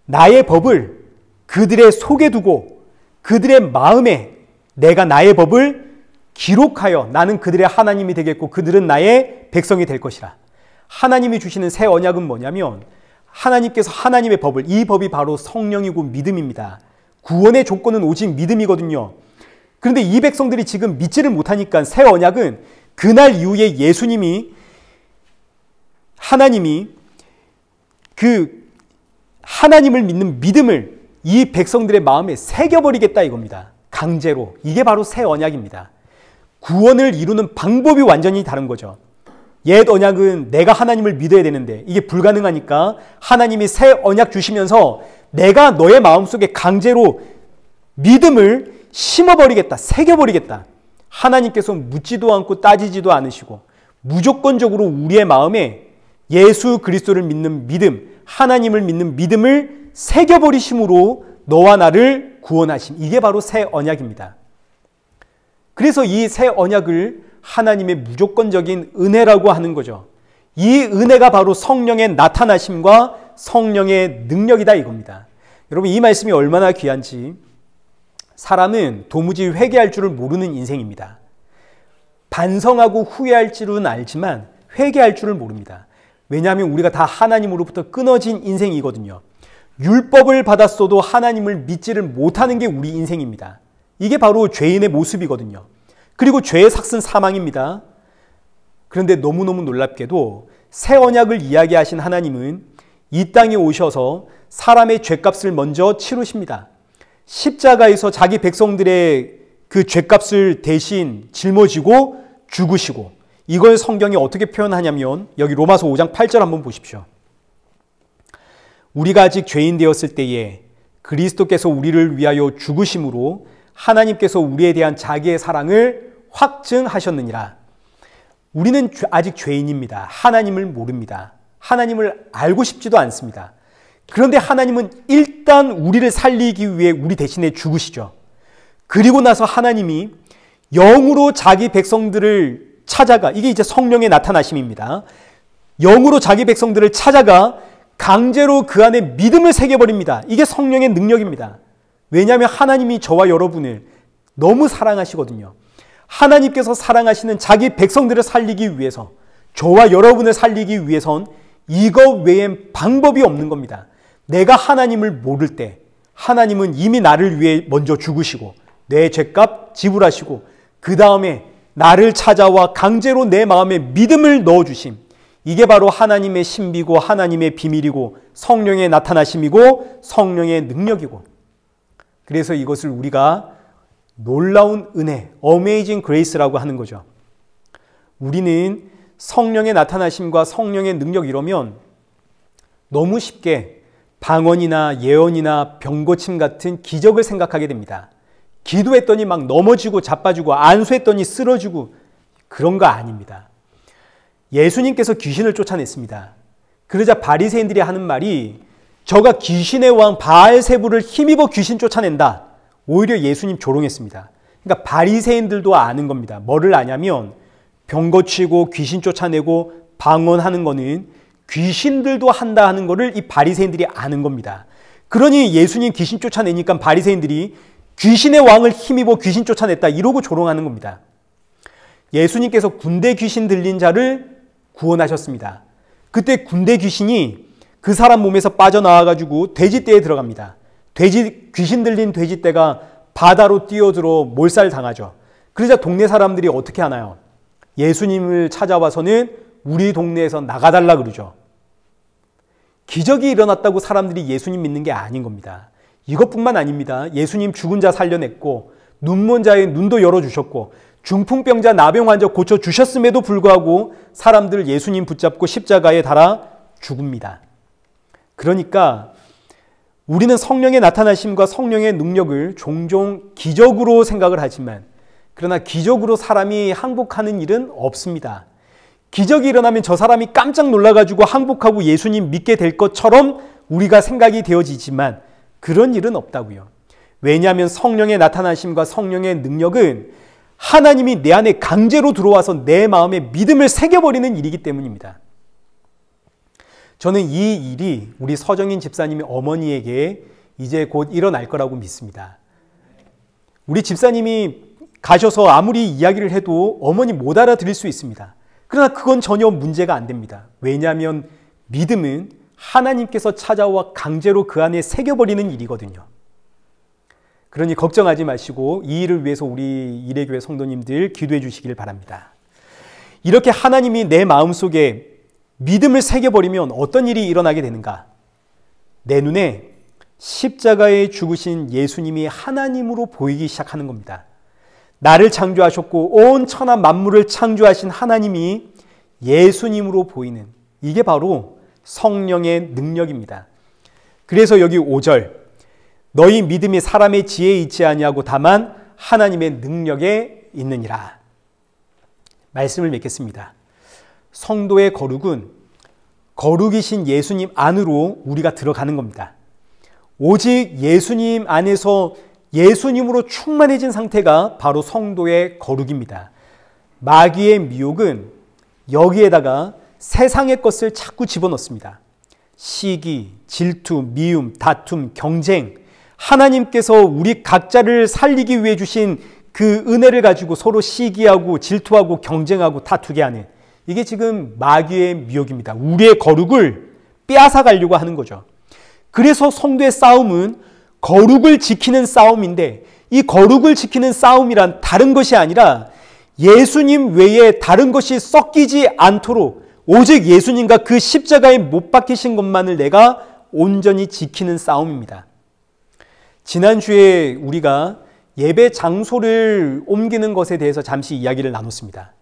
나의 법을 그들의 속에 두고 그들의 마음에 내가 나의 법을 기록하여 나는 그들의 하나님이 되겠고 그들은 나의 백성이 될 것이라. 하나님이 주시는 새 언약은 뭐냐면 하나님께서 하나님의 법을, 이 법이 바로 성령이고 믿음입니다. 구원의 조건은 오직 믿음이거든요. 그런데 이 백성들이 지금 믿지를 못하니까 새 언약은 그날 이후에 하나님이 그 하나님을 믿는 믿음을 이 백성들의 마음에 새겨버리겠다 이겁니다. 강제로. 이게 바로 새 언약입니다. 구원을 이루는 방법이 완전히 다른 거죠. 옛 언약은 내가 하나님을 믿어야 되는데 이게 불가능하니까 하나님이 새 언약 주시면서 내가 너의 마음속에 강제로 믿음을 심어버리겠다, 새겨버리겠다. 하나님께서 묻지도 않고 따지지도 않으시고 무조건적으로 우리의 마음에 예수 그리스도를 믿는 믿음, 하나님을 믿는 믿음을 새겨버리심으로 너와 나를 구원하심. 이게 바로 새 언약입니다. 그래서 이 새 언약을 하나님의 무조건적인 은혜라고 하는 거죠. 이 은혜가 바로 성령의 나타나심과 성령의 능력이다 이겁니다. 여러분, 이 말씀이 얼마나 귀한지. 사람은 도무지 회개할 줄을 모르는 인생입니다. 반성하고 후회할 줄은 알지만 회개할 줄을 모릅니다. 왜냐하면 우리가 다 하나님으로부터 끊어진 인생이거든요. 율법을 받았어도 하나님을 믿지를 못하는 게 우리 인생입니다. 이게 바로 죄인의 모습이거든요. 그리고 죄의 삭은 사망입니다. 그런데 너무너무 놀랍게도 새 언약을 이야기하신 하나님은 이 땅에 오셔서 사람의 죄값을 먼저 치르십니다. 십자가에서 자기 백성들의 그 죄값을 대신 짊어지고 죽으시고, 이걸 성경이 어떻게 표현하냐면 여기 로마서 5장 8절 한번 보십시오. 우리가 아직 죄인 되었을 때에 그리스도께서 우리를 위하여 죽으심으로 하나님께서 우리에 대한 자기의 사랑을 확증하셨느니라. 우리는 아직 죄인입니다. 하나님을 모릅니다. 하나님을 알고 싶지도 않습니다. 그런데 하나님은 일단 우리를 살리기 위해 우리 대신에 죽으시죠. 그리고 나서 하나님이 영으로 자기 백성들을 찾아가, 이게 이제 성령의 나타나심입니다. 영으로 자기 백성들을 찾아가 강제로 그 안에 믿음을 새겨버립니다. 이게 성령의 능력입니다. 왜냐하면 하나님이 저와 여러분을 너무 사랑하시거든요. 하나님께서 사랑하시는 자기 백성들을 살리기 위해서, 저와 여러분을 살리기 위해선 이거 외엔 방법이 없는 겁니다. 내가 하나님을 모를 때 하나님은 이미 나를 위해 먼저 죽으시고 내 죄값 지불하시고 그 다음에 나를 찾아와 강제로 내 마음에 믿음을 넣어주심. 이게 바로 하나님의 신비고 하나님의 비밀이고 성령의 나타나심이고 성령의 능력이고, 그래서 이것을 우리가 놀라운 은혜, 어메이징 그레이스라고 하는 거죠. 우리는 성령의 나타나심과 성령의 능력 이러면 너무 쉽게 방언이나 예언이나 병고침 같은 기적을 생각하게 됩니다. 기도했더니 막 넘어지고 자빠지고 안수했더니 쓰러지고 그런 거 아닙니다. 예수님께서 귀신을 쫓아냈습니다. 그러자 바리새인들이 하는 말이 저가 귀신의 왕 바알세불을 힘입어 귀신 쫓아낸다. 오히려 예수님 조롱했습니다. 그러니까 바리새인들도 아는 겁니다. 뭐를 아냐면 병 고치고 귀신 쫓아내고 방언하는 거는 귀신들도 한다 하는 거를 이 바리새인들이 아는 겁니다. 그러니 예수님 귀신 쫓아내니까 바리새인들이 귀신의 왕을 힘입어 귀신 쫓아냈다 이러고 조롱하는 겁니다. 예수님께서 군대 귀신 들린 자를 구원하셨습니다. 그때 군대 귀신이 그 사람 몸에서 빠져나와가지고 돼지떼에 들어갑니다. 귀신 들린 돼지떼가 바다로 뛰어들어 몰살당하죠. 그러자 동네 사람들이 어떻게 하나요? 예수님을 찾아와서는 우리 동네에서 나가달라 그러죠. 기적이 일어났다고 사람들이 예수님 믿는 게 아닌 겁니다. 이것뿐만 아닙니다. 예수님 죽은 자 살려냈고 눈먼 자의 눈도 열어주셨고 중풍병자 나병 환자 고쳐주셨음에도 불구하고 사람들 예수님 붙잡고 십자가에 달아 죽습니다. 그러니까 우리는 성령의 나타나심과 성령의 능력을 종종 기적으로 생각을 하지만, 그러나 기적으로 사람이 항복하는 일은 없습니다. 기적이 일어나면 저 사람이 깜짝 놀라가지고 항복하고 예수님 믿게 될 것처럼 우리가 생각이 되어지지만 그런 일은 없다고요. 왜냐하면 성령의 나타나심과 성령의 능력은 하나님이 내 안에 강제로 들어와서 내 마음에 믿음을 새겨버리는 일이기 때문입니다. 저는 이 일이 우리 서정인 집사님의 어머니에게 이제 곧 일어날 거라고 믿습니다. 우리 집사님이 가셔서 아무리 이야기를 해도 어머니 못 알아들을 수 있습니다. 그러나 그건 전혀 문제가 안 됩니다. 왜냐하면 믿음은 하나님께서 찾아와 강제로 그 안에 새겨버리는 일이거든요. 그러니 걱정하지 마시고 이 일을 위해서 우리 이레교회 성도님들 기도해 주시길 바랍니다. 이렇게 하나님이 내 마음속에 믿음을 새겨버리면 어떤 일이 일어나게 되는가? 내 눈에 십자가에 죽으신 예수님이 하나님으로 보이기 시작하는 겁니다. 나를 창조하셨고 온 천하 만물을 창조하신 하나님이 예수님으로 보이는, 이게 바로 성령의 능력입니다. 그래서 여기 5절, 너희 믿음이 사람의 지혜에 있지 아니하고 다만 하나님의 능력에 있느니라. 말씀을 맺겠습니다. 성도의 거룩은 거룩이신 예수님 안으로 우리가 들어가는 겁니다. 오직 예수님 안에서 예수님으로 충만해진 상태가 바로 성도의 거룩입니다. 마귀의 미혹은 여기에다가 세상의 것을 자꾸 집어넣습니다. 시기, 질투, 미움, 다툼, 경쟁, 하나님께서 우리 각자를 살리기 위해 주신 그 은혜를 가지고 서로 시기하고 질투하고 경쟁하고 다투게 하는, 이게 지금 마귀의 미혹입니다. 우리의 거룩을 빼앗아 가려고 하는 거죠. 그래서 성도의 싸움은 거룩을 지키는 싸움인데, 이 거룩을 지키는 싸움이란 다른 것이 아니라 예수님 외에 다른 것이 섞이지 않도록 오직 예수님과 그 십자가에 못 박히신 것만을 내가 온전히 지키는 싸움입니다. 지난주에 우리가 예배 장소를 옮기는 것에 대해서 잠시 이야기를 나눴습니다.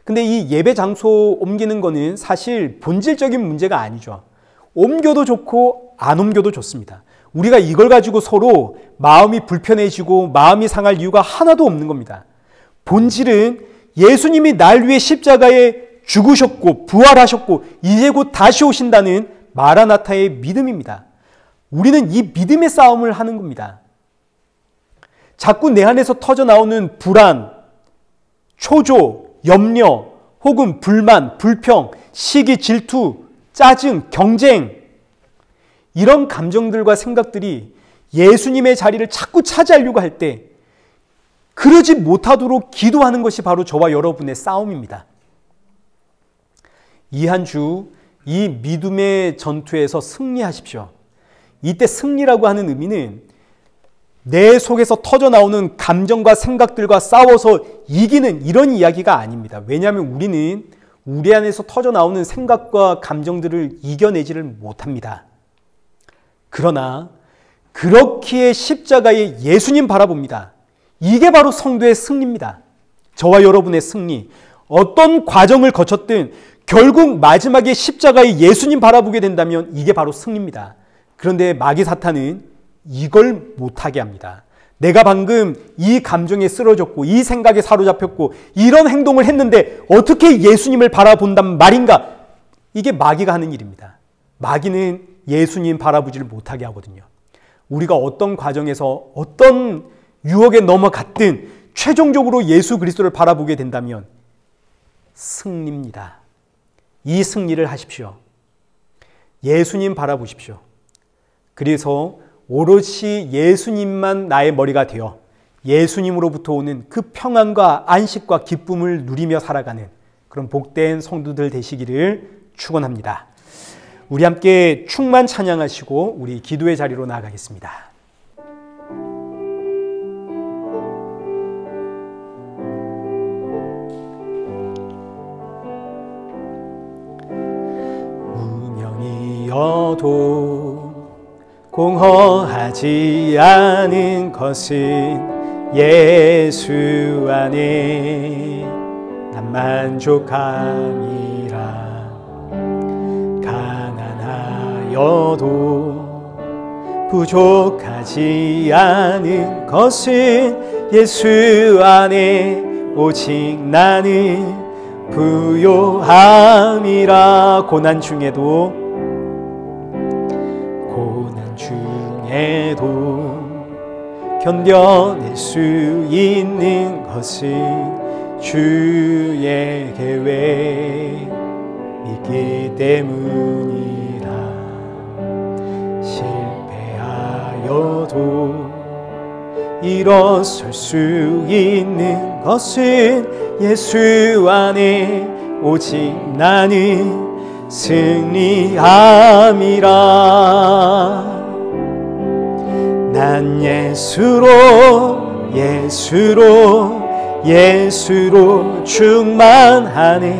근데 이 예배 장소 옮기는 거는 사실 본질적인 문제가 아니죠. 옮겨도 좋고 안 옮겨도 좋습니다. 우리가 이걸 가지고 서로 마음이 불편해지고 마음이 상할 이유가 하나도 없는 겁니다. 본질은 예수님이 날 위해 십자가에 죽으셨고 부활하셨고 이제 곧 다시 오신다는 마라나타의 믿음입니다. 우리는 이 믿음의 싸움을 하는 겁니다. 자꾸 내 안에서 터져 나오는 불안, 초조, 염려, 혹은 불만, 불평, 시기, 질투, 짜증, 경쟁, 이런 감정들과 생각들이 예수님의 자리를 자꾸 차지하려고 할 때 그러지 못하도록 기도하는 것이 바로 저와 여러분의 싸움입니다. 이 한 주 이 믿음의 전투에서 승리하십시오. 이때 승리라고 하는 의미는 내 속에서 터져 나오는 감정과 생각들과 싸워서 이기는 이런 이야기가 아닙니다. 왜냐하면 우리는 우리 안에서 터져 나오는 생각과 감정들을 이겨내지를 못합니다. 그러나 그렇기에 십자가에 예수님 바라봅니다. 이게 바로 성도의 승리입니다. 저와 여러분의 승리. 어떤 과정을 거쳤든 결국 마지막에 십자가에 예수님 바라보게 된다면 이게 바로 승리입니다. 그런데 마귀 사탄은 이걸 못하게 합니다. 내가 방금 이 감정에 쓰러졌고 이 생각에 사로잡혔고 이런 행동을 했는데 어떻게 예수님을 바라본단 말인가? 이게 마귀가 하는 일입니다. 마귀는 예수님 바라보지를 못하게 하거든요. 우리가 어떤 과정에서 어떤 유혹에 넘어갔든 최종적으로 예수 그리스도를 바라보게 된다면 승리입니다. 이 승리를 하십시오. 예수님 바라보십시오. 그래서 오롯이 예수님만 나의 머리가 되어 예수님으로부터 오는 그 평안과 안식과 기쁨을 누리며 살아가는 그런 복된 성도들 되시기를 축원합니다. 우리 함께 충만 찬양하시고 우리 기도의 자리로 나아가겠습니다. 무명이어도 공허하지 않은 것은 예수 안에 난 만족함이라. 가난하여도 부족하지 않은 것은 예수 안에 오직 나는 부요함이라. 고난 중에도 견뎌낼 수 있는 것은 주의 계획 믿기 때문이라. 실패하여도 일어설 수 있는 것은 예수 안에 오직 나는 승리함이라. 난 예수로 충만하네.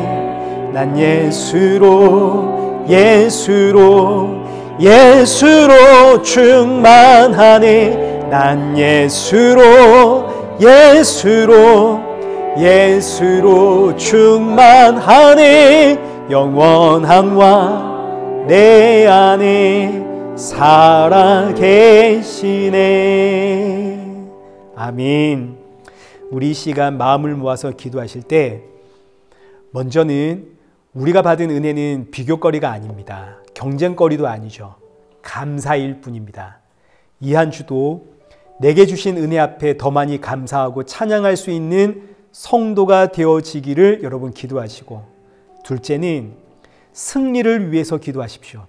난 예수로 충만하네. 난 예수로 충만하네. 영원함과 내 안에 살아계시네. 아멘. 우리 이 시간 마음을 모아서 기도하실 때 먼저는 우리가 받은 은혜는 비교거리가 아닙니다. 경쟁거리도 아니죠. 감사일 뿐입니다. 이 한 주도 내게 주신 은혜 앞에 더 많이 감사하고 찬양할 수 있는 성도가 되어지기를 여러분 기도하시고, 둘째는 승리를 위해서 기도하십시오.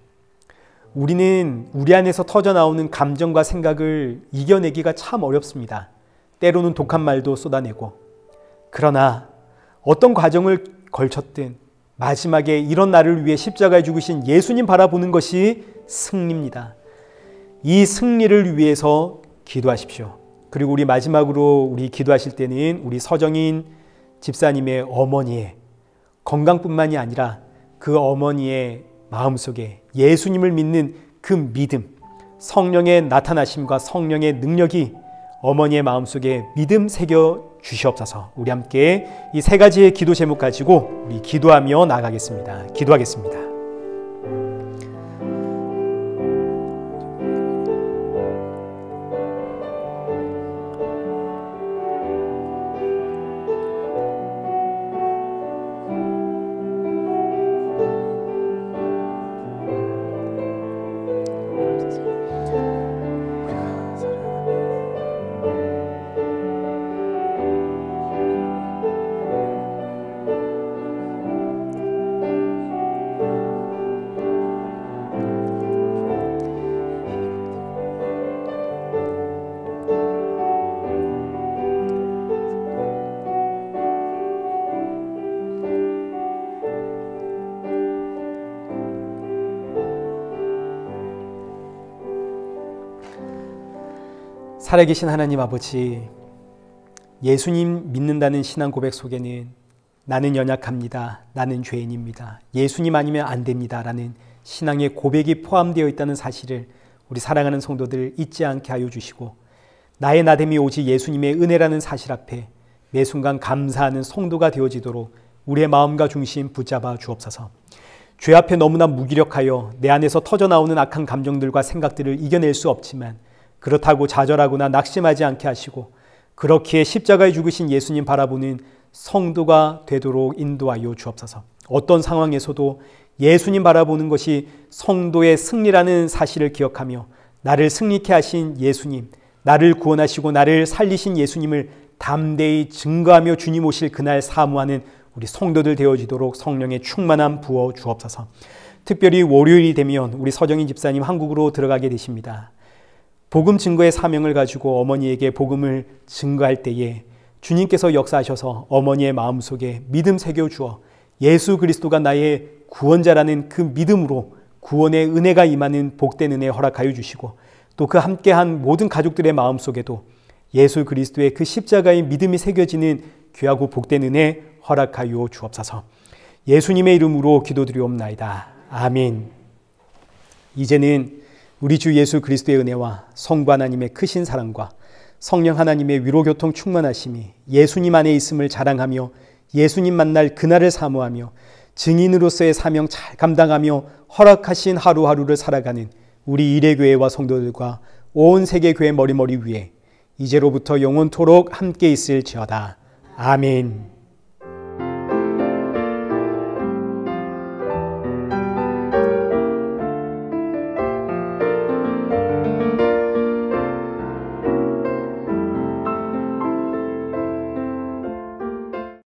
우리는 우리 안에서 터져나오는 감정과 생각을 이겨내기가 참 어렵습니다. 때로는 독한 말도 쏟아내고, 그러나 어떤 과정을 걸쳤든 마지막에 이런 나를 위해 십자가에 죽으신 예수님 바라보는 것이 승리입니다. 이 승리를 위해서 기도하십시오. 그리고 우리 마지막으로 우리 기도하실 때는 우리 서정인 집사님의 어머니의 건강뿐만이 아니라 그 어머니의 마음속에 예수님을 믿는 그 믿음, 성령의 나타나심과 성령의 능력이 어머니의 마음속에 믿음 새겨 주시옵소서. 우리 함께 이 세 가지의 기도 제목 가지고 우리 기도하며 나가겠습니다. 기도하겠습니다. 살아계신 하나님 아버지, 예수님 믿는다는 신앙 고백 속에는 나는 연약합니다, 나는 죄인입니다, 예수님 아니면 안 됩니다 라는 신앙의 고백이 포함되어 있다는 사실을 우리 사랑하는 성도들 잊지 않게 하여 주시고, 나의 나됨이 오직 예수님의 은혜라는 사실 앞에 매 순간 감사하는 성도가 되어지도록 우리의 마음과 중심 붙잡아 주옵소서. 죄 앞에 너무나 무기력하여 내 안에서 터져나오는 악한 감정들과 생각들을 이겨낼 수 없지만, 그렇다고 좌절하거나 낙심하지 않게 하시고 그렇기에 십자가에 죽으신 예수님 바라보는 성도가 되도록 인도하여 주옵소서. 어떤 상황에서도 예수님 바라보는 것이 성도의 승리라는 사실을 기억하며 나를 승리케 하신 예수님, 나를 구원하시고 나를 살리신 예수님을 담대히 증거하며 주님 오실 그날 사모하는 우리 성도들 되어지도록 성령의 충만함 부어 주옵소서. 특별히 월요일이 되면 우리 서정인 집사님 한국으로 들어가게 되십니다. 복음 증거의 사명을 가지고 어머니에게 복음을 증거할 때에 주님께서 역사하셔서 어머니의 마음속에 믿음 새겨주어 예수 그리스도가 나의 구원자라는 그 믿음으로 구원의 은혜가 임하는 복된 은혜 허락하여 주시고, 또 그 함께한 모든 가족들의 마음속에도 예수 그리스도의 그 십자가의 믿음이 새겨지는 귀하고 복된 은혜 허락하여 주옵소서. 예수님의 이름으로 기도드리옵나이다. 아멘. 이제는 우리 주 예수 그리스도의 은혜와 성부 하나님의 크신 사랑과 성령 하나님의 위로교통 충만하심이 예수님 안에 있음을 자랑하며 예수님 만날 그날을 사모하며 증인으로서의 사명 잘 감당하며 허락하신 하루하루를 살아가는 우리 일회교회와 성도들과 온 세계교회 머리머리 위에 이제로부터 영원토록 함께 있을지어다. 아멘.